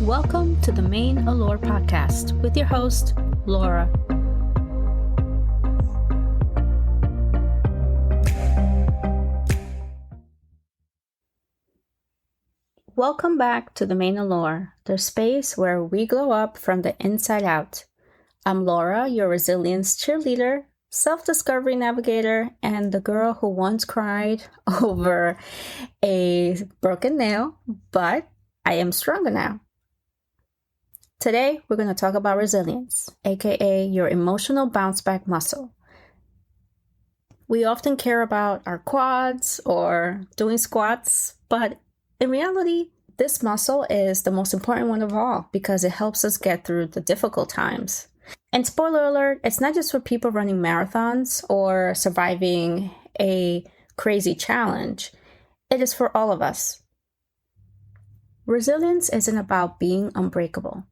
Welcome to the Main Allure podcast with your host, Laura. Welcome back to the Main Allure, the space where we glow up from the inside out. I'm Laura, your resilience cheerleader, self-discovery navigator, and the girl who once cried over a broken nail, but I am stronger now. Today, we're going to talk about resilience, aka your emotional bounce back muscle. We often care about our quads or doing squats, but in reality, this muscle is the most important one of all because it helps us get through the difficult times. And spoiler alert, it's not just for people running marathons or surviving a crazy challenge. It is for all of us. Resilience isn't about being unbreakable.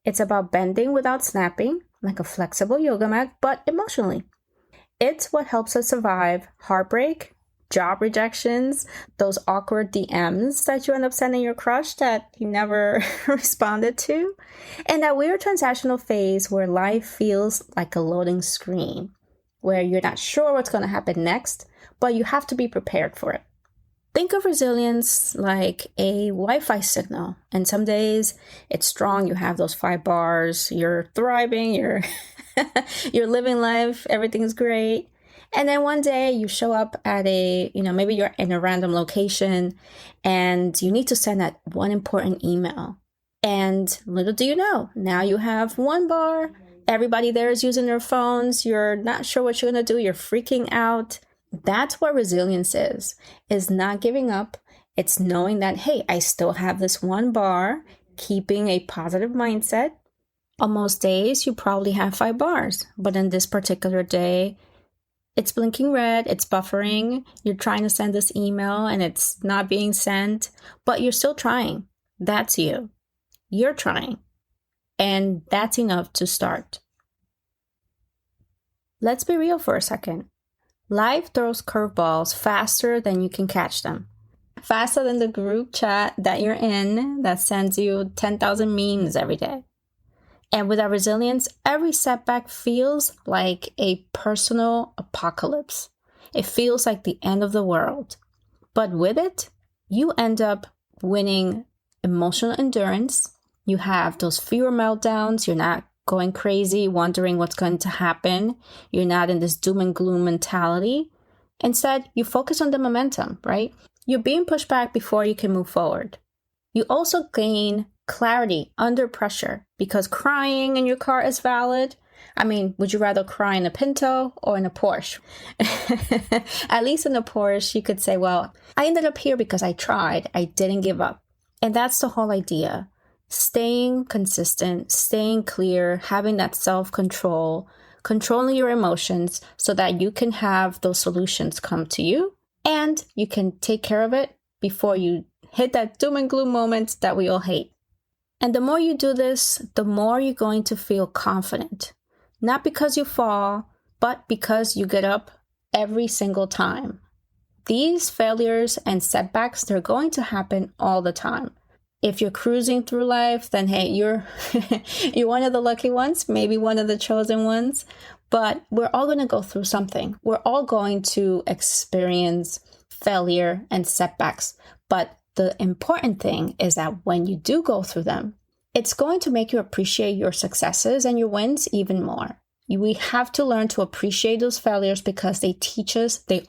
It's about bending without snapping, like a flexible yoga mat, but emotionally. It's what helps us survive heartbreak, job rejections, those awkward DMs that you end up sending your crush that you never responded to, and that weird transactional phase where life feels like a loading screen, where you're not sure what's going to happen next, but you have to be prepared for it. Think of resilience like a Wi-Fi signal, and some days it's strong, you have those 5 bars, you're thriving, you're living life, everything's great. And then one day you show up at maybe you're in a random location and you need to send that one important email. And little do you know, now you have 1 bar, everybody there is using their phones, you're not sure what you're going to do, you're freaking out. That's what resilience is not giving up. It's knowing that, hey, I still have this 1 bar, keeping a positive mindset. On most days, you probably have 5 bars, but in this particular day, it's blinking red, it's buffering, you're trying to send this email and it's not being sent, but you're still trying. That's you. You're trying. And that's enough to start. Let's be real for a second. Life throws curveballs faster than you can catch them. Faster than the group chat that you're in that sends you 10,000 memes every day. And with our resilience, every setback feels like a personal apocalypse. It feels like the end of the world. But with it, you end up winning emotional endurance. You have those fewer meltdowns. You're not going crazy, wondering what's going to happen. You're not in this doom and gloom mentality. Instead, you focus on the momentum, right? You're being pushed back before you can move forward. You also gain clarity under pressure because crying in your car is valid. I mean, would you rather cry in a Pinto or in a Porsche? At least in a Porsche, you could say, well, I ended up here because I tried. I didn't give up. And that's the whole idea. Staying consistent, staying clear, having that self-control, controlling your emotions so that you can have those solutions come to you and you can take care of it before you hit that doom and gloom moment that we all hate. And the more you do this, the more you're going to feel confident. Not because you fall, but because you get up every single time. These failures and setbacks, they're going to happen all the time. If you're cruising through life, then hey, you're one of the lucky ones, maybe one of the chosen ones. But we're all going to go through something. We're all going to experience failure and setbacks. But the important thing is that when you do go through them, it's going to make you appreciate your successes and your wins even more. We have to learn to appreciate those failures because they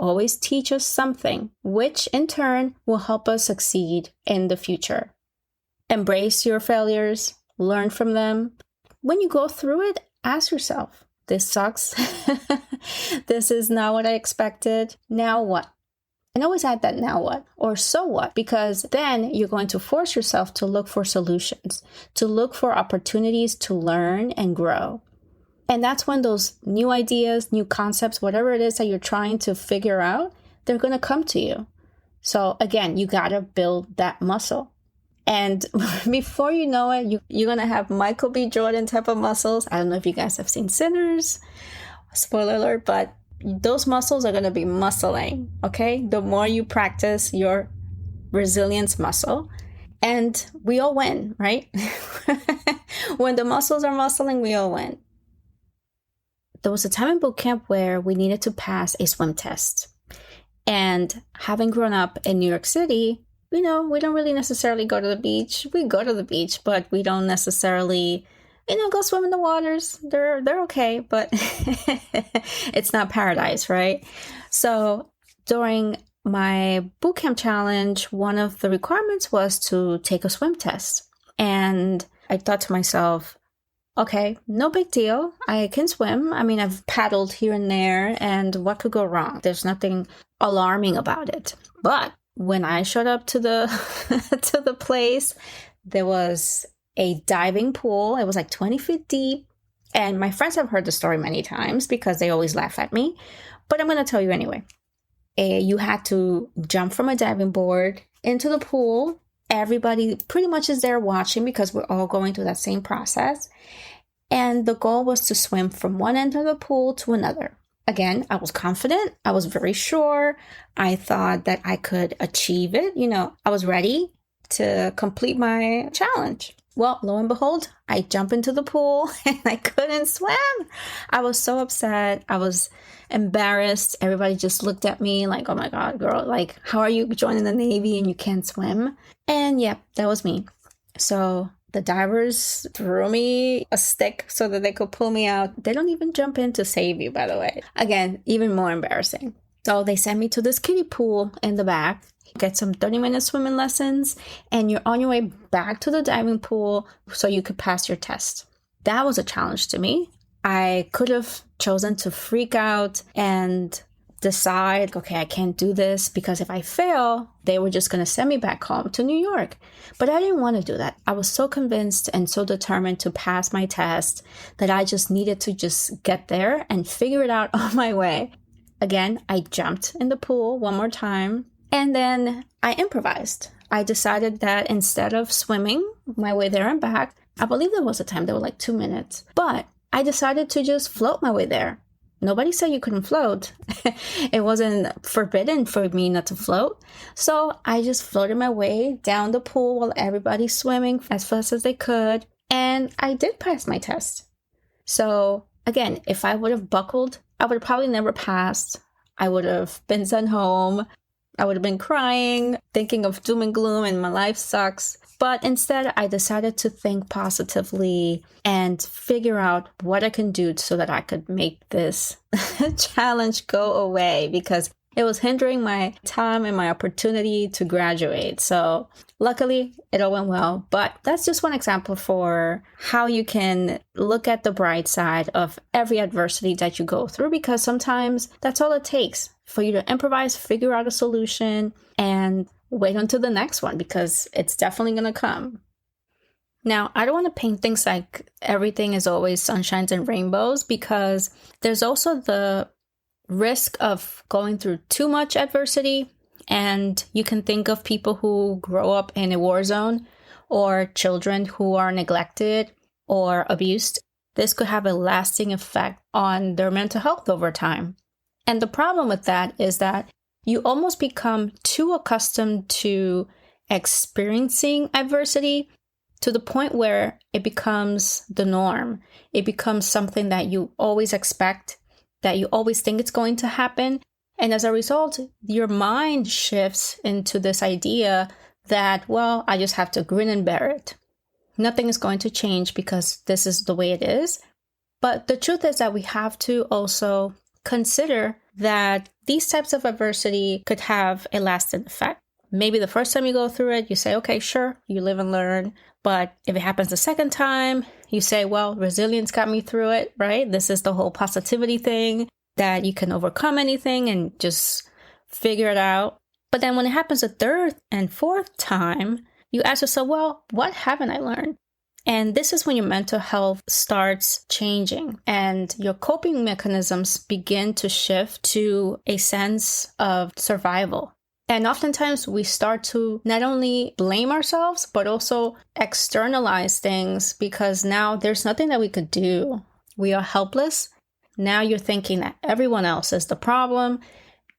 always teach us something, which in turn will help us succeed in the future. Embrace your failures, learn from them. When you go through it, ask yourself, this sucks. This is not what I expected. Now what? And always add that now what or so what, because then you're going to force yourself to look for solutions, to look for opportunities to learn and grow. And that's when those new ideas, new concepts, whatever it is that you're trying to figure out, they're going to come to you. So again, you got to build that muscle. And before you know it, you're going to have Michael B. Jordan type of muscles. I don't know if you guys have seen Sinners, spoiler alert, but those muscles are going to be muscling, okay? The more you practice your resilience muscle. And we all win, right? When the muscles are muscling, we all win. There was a time in boot camp where we needed to pass a swim test. And having grown up in New York City, we don't really necessarily go to the beach. We go to the beach, but we don't necessarily, go swim in the waters. They're okay, but it's not paradise, right? So during my bootcamp challenge, one of the requirements was to take a swim test. And I thought to myself, okay, no big deal. I can swim. I mean, I've paddled here and there, and what could go wrong? There's nothing alarming about it. But when I showed up to the to the place, there was a diving pool. It was like 20 feet deep. And my friends have heard the story many times because they always laugh at me. But I'm going to tell you anyway. You had to jump from a diving board into the pool. Everybody pretty much is there watching because we're all going through that same process. And the goal was to swim from one end of the pool to another. Again, I was confident. I was very sure. I thought that I could achieve it. I was ready to complete my challenge. Well, lo and behold, I jump into the pool and I couldn't swim. I was so upset. I was embarrassed. Everybody just looked at me like, oh my God, girl, like, how are you joining the Navy and you can't swim? And yeah, that was me. So the divers threw me a stick so that they could pull me out. They don't even jump in to save you, by the way. Again, even more embarrassing. So they sent me to this kiddie pool in the back, get some 30-minute swimming lessons, and you're on your way back to the diving pool so you could pass your test. That was a challenge to me. I could have chosen to freak out and decide, okay, I can't do this because if I fail, they were just going to send me back home to New York. But I didn't want to do that. I was so convinced and so determined to pass my test that I just needed to just get there and figure it out on my way. Again, I jumped in the pool one more time and then I improvised. I decided that instead of swimming my way there and back, I believe there was a time, there were like 2 minutes, but I decided to just float my way there. Nobody said you couldn't float. It wasn't forbidden for me not to float. So I just floated my way down the pool while everybody's swimming as fast as they could. And I did pass my test. So again, if I would have buckled, I would have probably never passed. I would have been sent home. I would have been crying, thinking of doom and gloom and my life sucks. But instead, I decided to think positively and figure out what I can do so that I could make this challenge go away because it was hindering my time and my opportunity to graduate. So luckily, it all went well. But that's just one example for how you can look at the bright side of every adversity that you go through, because sometimes that's all it takes for you to improvise, figure out a solution, and wait until the next one because it's definitely going to come. Now, I don't want to paint things like everything is always sunshines and rainbows because there's also the risk of going through too much adversity. And you can think of people who grow up in a war zone or children who are neglected or abused. This could have a lasting effect on their mental health over time. And the problem with that is that you almost become too accustomed to experiencing adversity to the point where it becomes the norm. It becomes something that you always expect, that you always think it's going to happen. And as a result, your mind shifts into this idea that, well, I just have to grin and bear it. Nothing is going to change because this is the way it is. But the truth is that we have to also consider that these types of adversity could have a lasting effect. Maybe the first time you go through it, you say, okay, sure, you live and learn. But if it happens the second time, you say, well, resilience got me through it, right? This is the whole positivity thing, that you can overcome anything and just figure it out. But then when it happens a third and fourth time, you ask yourself, well, what haven't I learned? And this is when your mental health starts changing and your coping mechanisms begin to shift to a sense of survival. And oftentimes we start to not only blame ourselves, but also externalize things because now there's nothing that we could do. We are helpless. Now you're thinking that everyone else is the problem.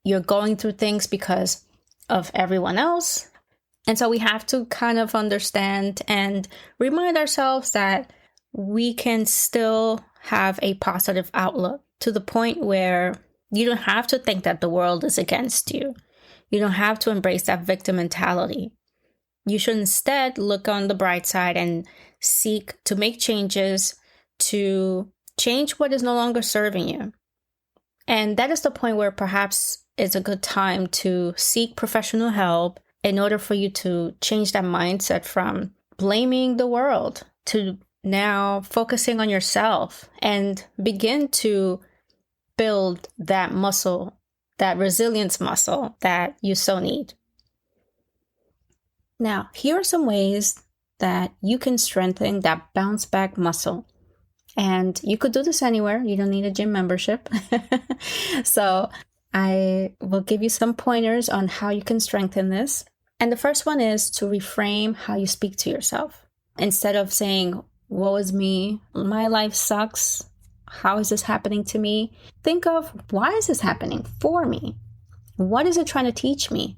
You're going through things because of everyone else. And so we have to kind of understand and remind ourselves that we can still have a positive outlook to the point where you don't have to think that the world is against you. You don't have to embrace that victim mentality. You should instead look on the bright side and seek to make changes to change what is no longer serving you. And that is the point where perhaps it's a good time to seek professional help in order for you to change that mindset from blaming the world to now focusing on yourself and begin to build that muscle, that resilience muscle that you so need. Now, here are some ways that you can strengthen that bounce back muscle. And you could do this anywhere. You don't need a gym membership. So I will give you some pointers on how you can strengthen this. And the first one is to reframe how you speak to yourself. Instead of saying, woe is me, my life sucks, how is this happening to me? Think of, why is this happening for me? What is it trying to teach me?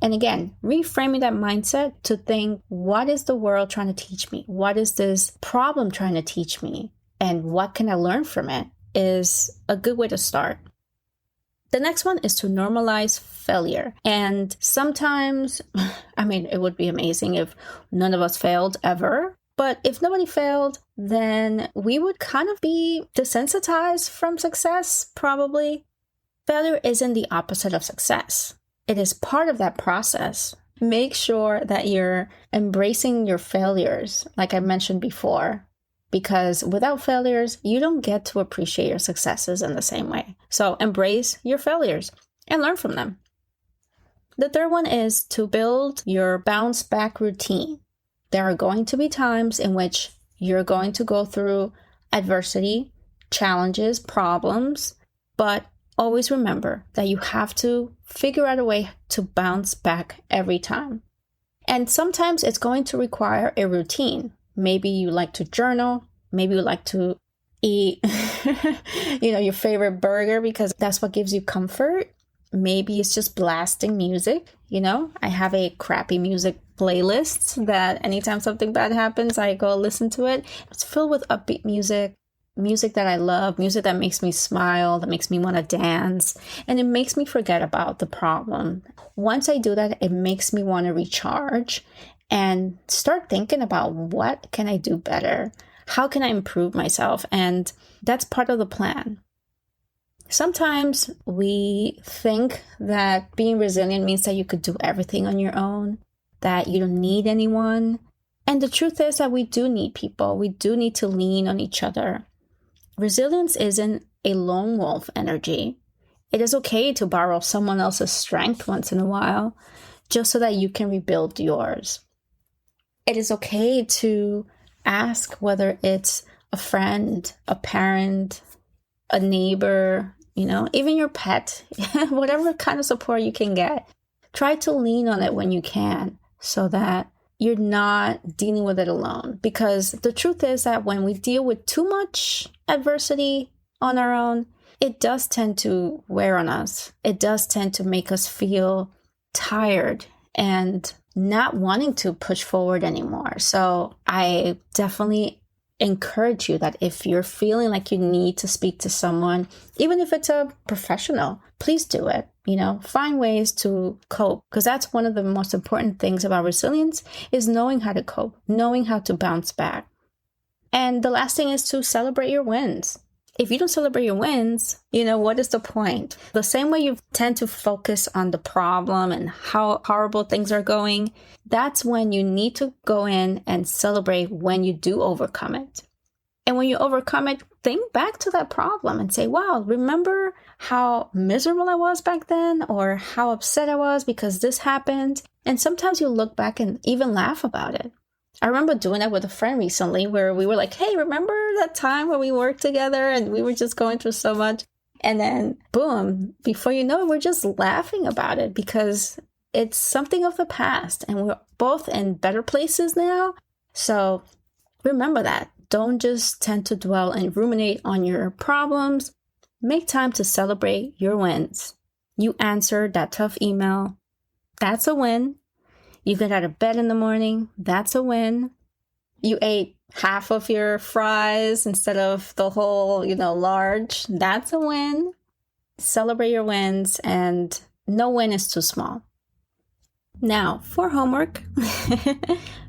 And again, reframing that mindset to think, what is the world trying to teach me? What is this problem trying to teach me? And what can I learn from it is a good way to start. The next one is to normalize failure. And sometimes, it would be amazing if none of us failed ever. But if nobody failed, then we would kind of be desensitized from success, probably. Failure isn't the opposite of success. It is part of that process. Make sure that you're embracing your failures, like I mentioned before. Because without failures, you don't get to appreciate your successes in the same way. So embrace your failures and learn from them. The third one is to build your bounce back routine. There are going to be times in which you're going to go through adversity, challenges, problems, but always remember that you have to figure out a way to bounce back every time. And sometimes it's going to require a routine. Maybe you like to journal. Maybe you like to eat, your favorite burger because that's what gives you comfort. Maybe it's just blasting music. I have a crappy music playlist that anytime something bad happens, I go listen to it. It's filled with upbeat music that I love, music that makes me smile, that makes me want to dance, and it makes me forget about the problem. Once I do that, it makes me want to recharge and start thinking about what can I do better? How can I improve myself? And that's part of the plan. Sometimes we think that being resilient means that you could do everything on your own, that you don't need anyone. And the truth is that we do need people. We do need to lean on each other. Resilience isn't a lone wolf energy. It is okay to borrow someone else's strength once in a while, just so that you can rebuild yours. It is okay to ask whether it's a friend, a parent, a neighbor, even your pet, whatever kind of support you can get. Try to lean on it when you can so that you're not dealing with it alone. Because the truth is that when we deal with too much adversity on our own, it does tend to wear on us. It does tend to make us feel tired and not wanting to push forward anymore. So I definitely encourage you that if you're feeling like you need to speak to someone, even if it's a professional, please do it. Find ways to cope, because that's one of the most important things about resilience is knowing how to cope, knowing how to bounce back. And the last thing is to celebrate your wins. If you don't celebrate your wins, what is the point? The same way you tend to focus on the problem and how horrible things are going, that's when you need to go in and celebrate when you do overcome it. And when you overcome it, think back to that problem and say, wow, remember how miserable I was back then, or how upset I was because this happened? And sometimes you look back and even laugh about it. I remember doing that with a friend recently where we were like, hey, remember that time when we worked together and we were just going through so much? And then boom, before you know it, we're just laughing about it because it's something of the past and we're both in better places now. So remember that. Don't just tend to dwell and ruminate on your problems. Make time to celebrate your wins. You answered that tough email. That's a win. You get out of bed in the morning. That's a win. You ate half of your fries instead of the whole, large. That's a win. Celebrate your wins, and no win is too small. Now, for homework.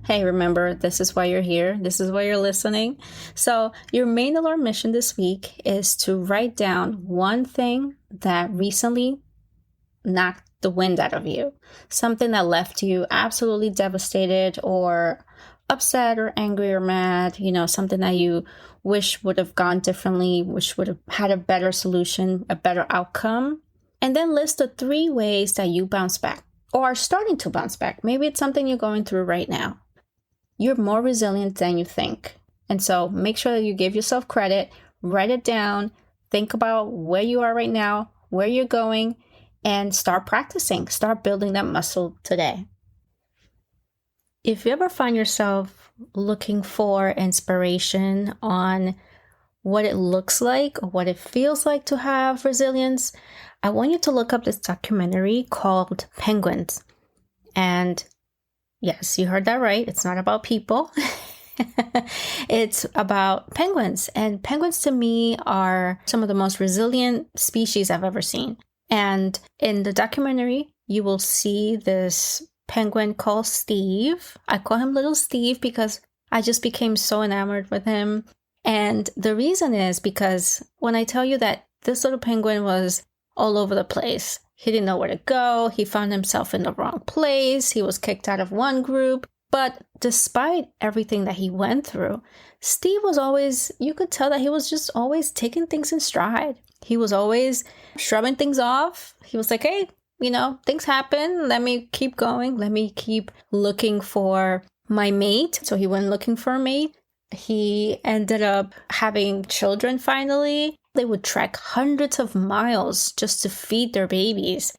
Hey, remember, this is why you're here. This is why you're listening. So your Main Allure mission this week is to write down one thing that recently knocked the wind out of you. Something that left you absolutely devastated or upset or angry or mad. Something that you wish would have gone differently, wish would have had a better solution, a better outcome. And then list the 3 ways that you bounce back or are starting to bounce back. Maybe it's something you're going through right now. You're more resilient than you think. And so make sure that you give yourself credit, write it down, think about where you are right now, where you're going, and start practicing. Start building that muscle today. If you ever find yourself looking for inspiration on what it looks like or what it feels like to have resilience, I want you to look up this documentary called Penguins. And yes, you heard that right. It's not about people. It's about penguins. And penguins to me are some of the most resilient species I've ever seen. And in the documentary, you will see this penguin called Steve. I call him Little Steve because I just became so enamored with him. And the reason is because when I tell you that this little penguin was all over the place, he didn't know where to go. He found himself in the wrong place. He was kicked out of one group. But despite everything that he went through, Steve was always, you could tell that he was just always taking things in stride. He was always shrugging things off. He was like, hey, things happen. Let me keep going. Let me keep looking for my mate. So he went looking for a mate. He ended up having children finally. They would trek hundreds of miles just to feed their babies.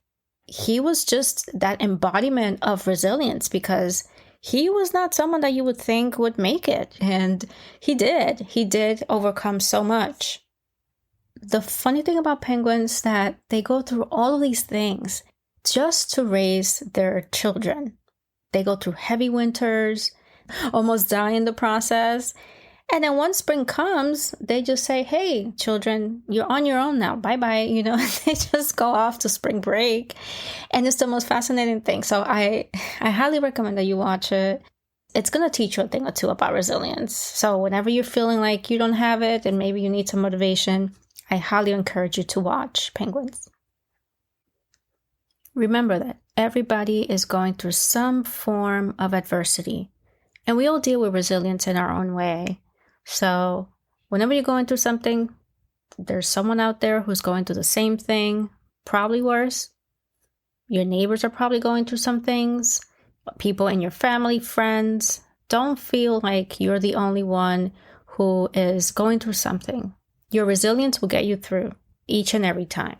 He was just that embodiment of resilience because he was not someone that you would think would make it. And he did. He did overcome so much. The funny thing about penguins is that they go through all of these things just to raise their children. They go through heavy winters, almost die in the process. And then once spring comes, they just say, hey, children, you're on your own now. Bye-bye. They just go off to spring break. And it's the most fascinating thing. So I highly recommend that you watch it. It's going to teach you a thing or two about resilience. So whenever you're feeling like you don't have it and maybe you need some motivation, I highly encourage you to watch Penguins. Remember that everybody is going through some form of adversity. And we all deal with resilience in our own way. So whenever you're going through something, there's someone out there who's going through the same thing, probably worse. Your neighbors are probably going through some things. People in your family, friends. Don't feel like you're the only one who is going through something. Your resilience will get you through each and every time.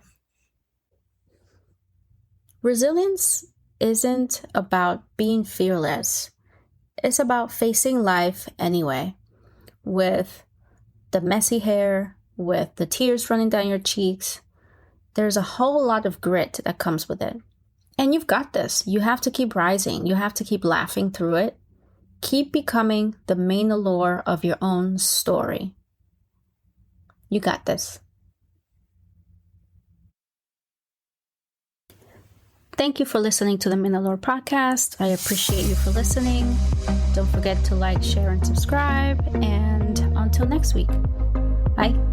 Resilience isn't about being fearless. It's about facing life anyway. With the messy hair, with the tears running down your cheeks. There's a whole lot of grit that comes with it. And you've got this. You have to keep rising. You have to keep laughing through it. Keep becoming the main allure of your own story. You got this. Thank you for listening to the Main Allure podcast. I appreciate you for listening. Don't forget to like, share, and subscribe. And until next week, bye.